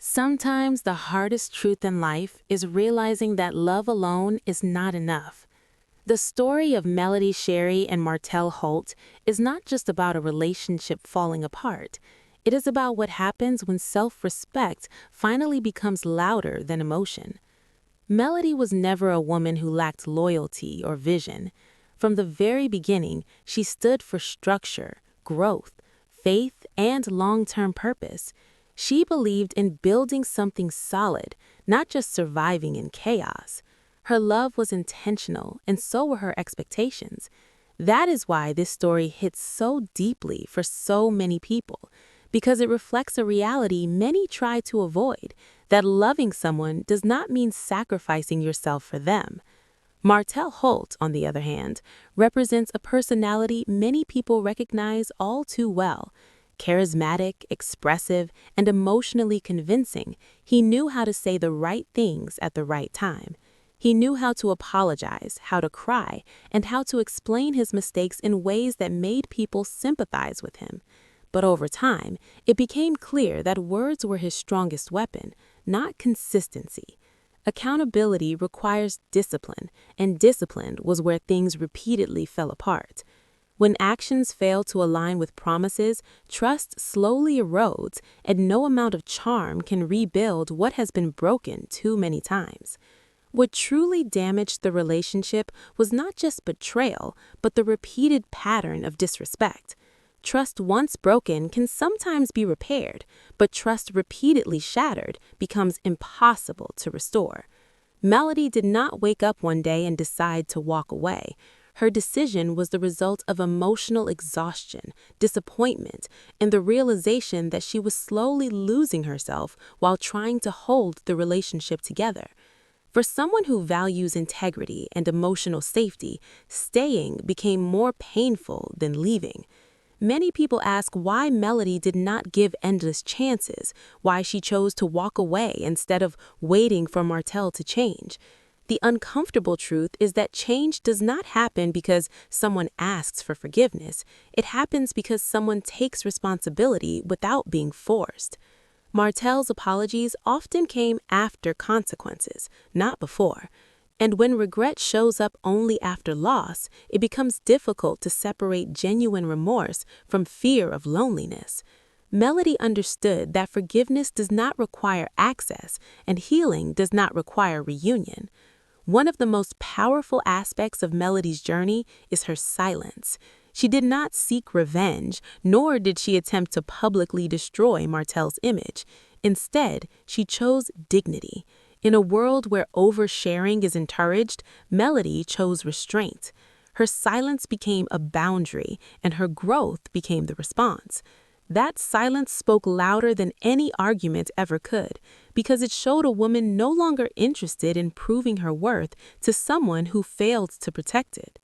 Sometimes the hardest truth in life is realizing that love alone is not enough. The story of Melody Shari and Martell Holt is not just about a relationship falling apart. It is about what happens when self-respect finally becomes louder than emotion. Melody was never a woman who lacked loyalty or vision. From the very beginning, she stood for structure, growth, faith, and long-term purpose. She believed in building something solid, not just surviving in chaos. Her love was intentional, and so were her expectations. That is why this story hits so deeply for so many people, because it reflects a reality many try to avoid, that loving someone does not mean sacrificing yourself for them. Martell Holt, on the other hand, represents a personality many people recognize all too well. Charismatic, expressive, and emotionally convincing, he knew how to say the right things at the right time. He knew how to apologize, how to cry, and how to explain his mistakes in ways that made people sympathize with him. But over time, it became clear that words were his strongest weapon, not consistency. Accountability requires discipline, and discipline was where things repeatedly fell apart. When actions fail to align with promises, trust slowly erodes, and no amount of charm can rebuild what has been broken too many times. What truly damaged the relationship was not just betrayal, but the repeated pattern of disrespect. Trust once broken can sometimes be repaired, but trust repeatedly shattered becomes impossible to restore. Melody did not wake up one day and decide to walk away. Her decision was the result of emotional exhaustion, disappointment, and the realization that she was slowly losing herself while trying to hold the relationship together. For someone who values integrity and emotional safety, staying became more painful than leaving. Many people ask why Melody did not give endless chances, why she chose to walk away instead of waiting for Martell to change. The uncomfortable truth is that change does not happen because someone asks for forgiveness. It happens because someone takes responsibility without being forced. Martell's apologies often came after consequences, not before. And when regret shows up only after loss, it becomes difficult to separate genuine remorse from fear of loneliness. Melody understood that forgiveness does not require access, and healing does not require reunion. One of the most powerful aspects of Melody's journey is her silence. She did not seek revenge, nor did she attempt to publicly destroy Martell's image. Instead, she chose dignity. In a world where oversharing is encouraged, Melody chose restraint. Her silence became a boundary, and her growth became the response. That silence spoke louder than any argument ever could, because it showed a woman no longer interested in proving her worth to someone who failed to protect it.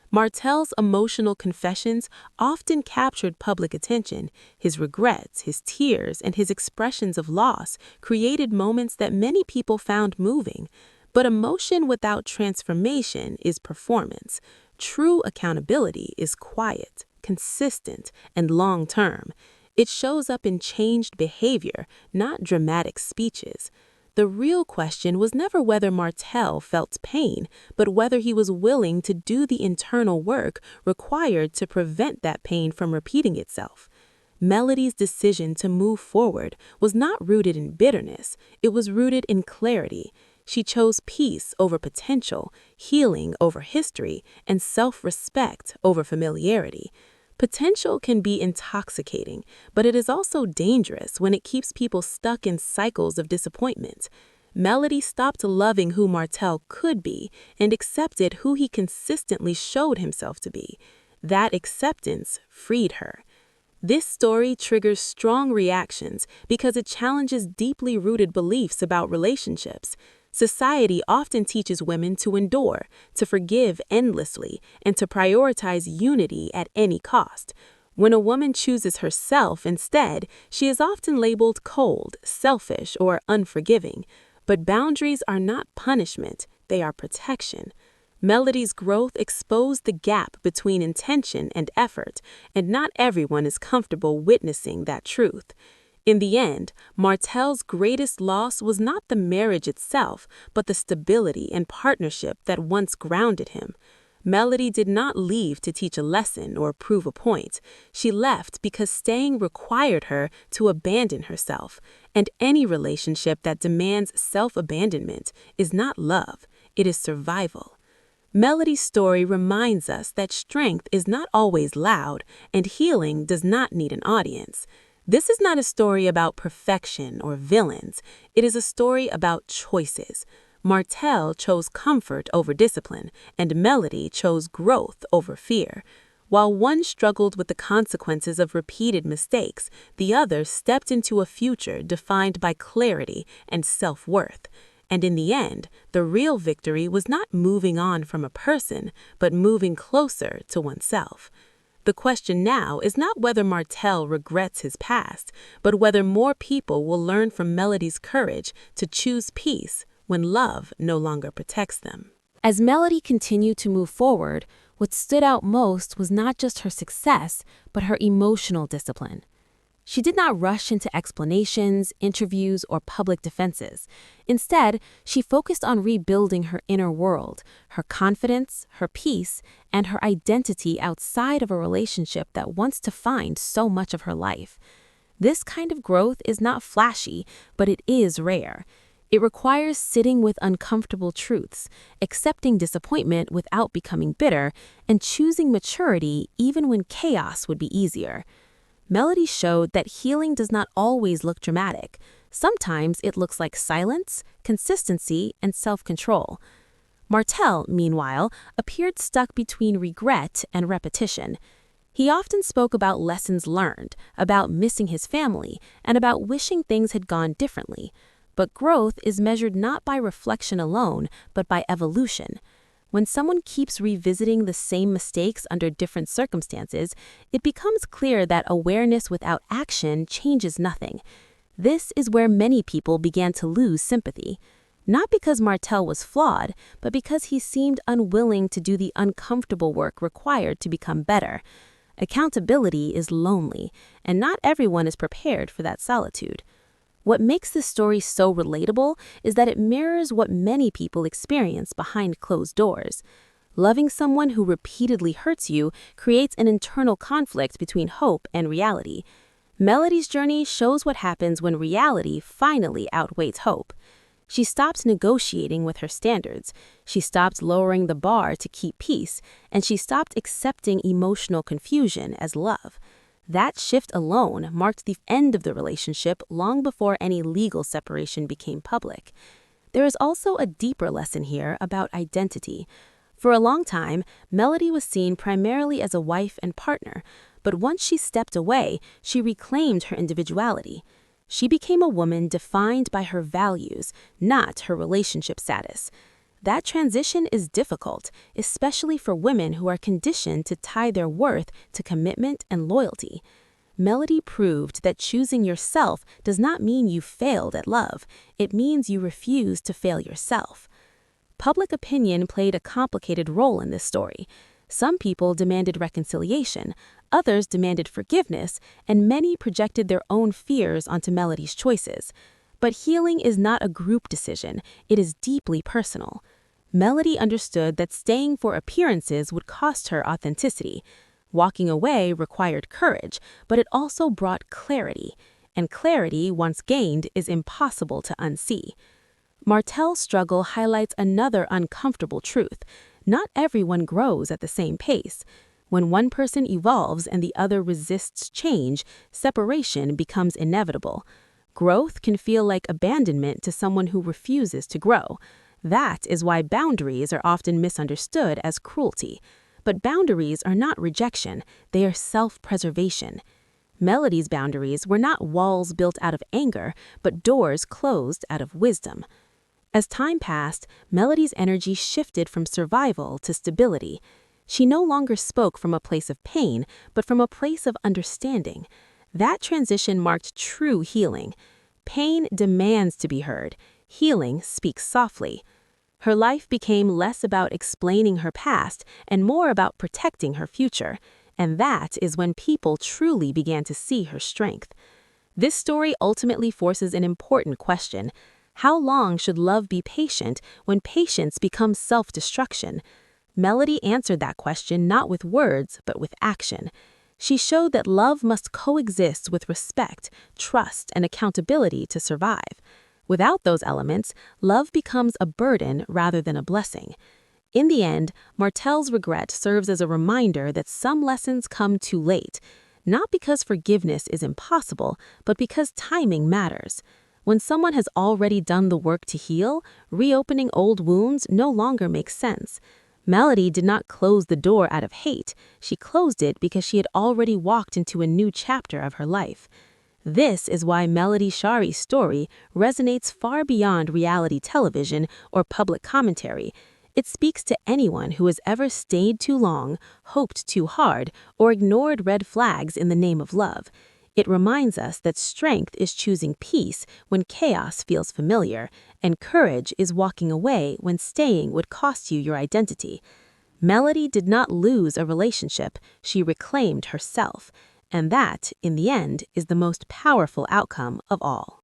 Martell's emotional confessions often captured public attention. His regrets, his tears, and his expressions of loss created moments that many people found moving. But emotion without transformation is performance. True accountability is quiet, consistent, and long-term. It shows up in changed behavior, not dramatic speeches. The real question was never whether Martell felt pain, but whether he was willing to do the internal work required to prevent that pain from repeating itself. Melody's decision to move forward was not rooted in bitterness, it was rooted in clarity. She chose peace over potential, healing over history, and self-respect over familiarity. Potential can be intoxicating, but it is also dangerous when it keeps people stuck in cycles of disappointment. Melody stopped loving who Martell could be and accepted who he consistently showed himself to be. That acceptance freed her. This story triggers strong reactions because it challenges deeply rooted beliefs about relationships. Society often teaches women to endure, to forgive endlessly, and to prioritize unity at any cost. When a woman chooses herself instead, she is often labeled cold, selfish, or unforgiving. But boundaries are not punishment, they are protection. Melody's growth exposed the gap between intention and effort, and not everyone is comfortable witnessing that truth. In the end, Martell's greatest loss was not the marriage itself, but the stability and partnership that once grounded him. Melody did not leave to teach a lesson or prove a point. She left because staying required her to abandon herself, and any relationship that demands self-abandonment is not love, it is survival. Melody's story reminds us that strength is not always loud, and healing does not need an audience. This is not a story about perfection or villains. It is a story about choices. Martell chose comfort over discipline, and Melody chose growth over fear. While one struggled with the consequences of repeated mistakes, the other stepped into a future defined by clarity and self-worth. And in the end, the real victory was not moving on from a person, but moving closer to oneself. The question now is not whether Martell regrets his past, but whether more people will learn from Melody's courage to choose peace when love no longer protects them. As Melody continued to move forward, what stood out most was not just her success, but her emotional discipline. She did not rush into explanations, interviews, or public defenses. Instead, she focused on rebuilding her inner world, her confidence, her peace, and her identity outside of a relationship that once defined so much of her life. This kind of growth is not flashy, but it is rare. It requires sitting with uncomfortable truths, accepting disappointment without becoming bitter, and choosing maturity even when chaos would be easier. Melody showed that healing does not always look dramatic. Sometimes it looks like silence, consistency, and self-control. Martell, meanwhile, appeared stuck between regret and repetition. He often spoke about lessons learned, about missing his family, and about wishing things had gone differently. But growth is measured not by reflection alone, but by evolution. When someone keeps revisiting the same mistakes under different circumstances, it becomes clear that awareness without action changes nothing. This is where many people began to lose sympathy. Not because Martell was flawed, but because he seemed unwilling to do the uncomfortable work required to become better. Accountability is lonely, and not everyone is prepared for that solitude. What makes this story so relatable is that it mirrors what many people experience behind closed doors. Loving someone who repeatedly hurts you creates an internal conflict between hope and reality. Melody's journey shows what happens when reality finally outweighs hope. She stopped negotiating with her standards, she stopped lowering the bar to keep peace, and she stopped accepting emotional confusion as love. That shift alone marked the end of the relationship long before any legal separation became public. There is also a deeper lesson here about identity. For a long time, Melody was seen primarily as a wife and partner, but once she stepped away, she reclaimed her individuality. She became a woman defined by her values, not her relationship status. That transition is difficult, especially for women who are conditioned to tie their worth to commitment and loyalty. Melody proved that choosing yourself does not mean you failed at love. It means you refuse to fail yourself. Public opinion played a complicated role in this story. Some people demanded reconciliation, others demanded forgiveness, and many projected their own fears onto Melody's choices. But healing is not a group decision, it is deeply personal. Melody understood that staying for appearances would cost her authenticity. Walking away required courage, but it also brought clarity. And clarity, once gained, is impossible to unsee. Martell's struggle highlights another uncomfortable truth. Not everyone grows at the same pace. When one person evolves and the other resists change, separation becomes inevitable. Growth can feel like abandonment to someone who refuses to grow. That is why boundaries are often misunderstood as cruelty. But boundaries are not rejection, they are self-preservation. Melody's boundaries were not walls built out of anger, but doors closed out of wisdom. As time passed, Melody's energy shifted from survival to stability. She no longer spoke from a place of pain, but from a place of understanding. That transition marked true healing. Pain demands to be heard. Healing speaks softly. Her life became less about explaining her past and more about protecting her future. And that is when people truly began to see her strength. This story ultimately forces an important question. How long should love be patient when patience becomes self-destruction? Melody answered that question not with words, but with action. She showed that love must coexist with respect, trust, and accountability to survive. Without those elements, love becomes a burden rather than a blessing. In the end, Martell's regret serves as a reminder that some lessons come too late, not because forgiveness is impossible, but because timing matters. When someone has already done the work to heal, reopening old wounds no longer makes sense. Melody did not close the door out of hate. She closed it because she had already walked into a new chapter of her life. This is why Melody Shari's story resonates far beyond reality television or public commentary. It speaks to anyone who has ever stayed too long, hoped too hard, or ignored red flags in the name of love. It reminds us that strength is choosing peace when chaos feels familiar, and courage is walking away when staying would cost you your identity. Melody did not lose a relationship, she reclaimed herself. And that, in the end, is the most powerful outcome of all.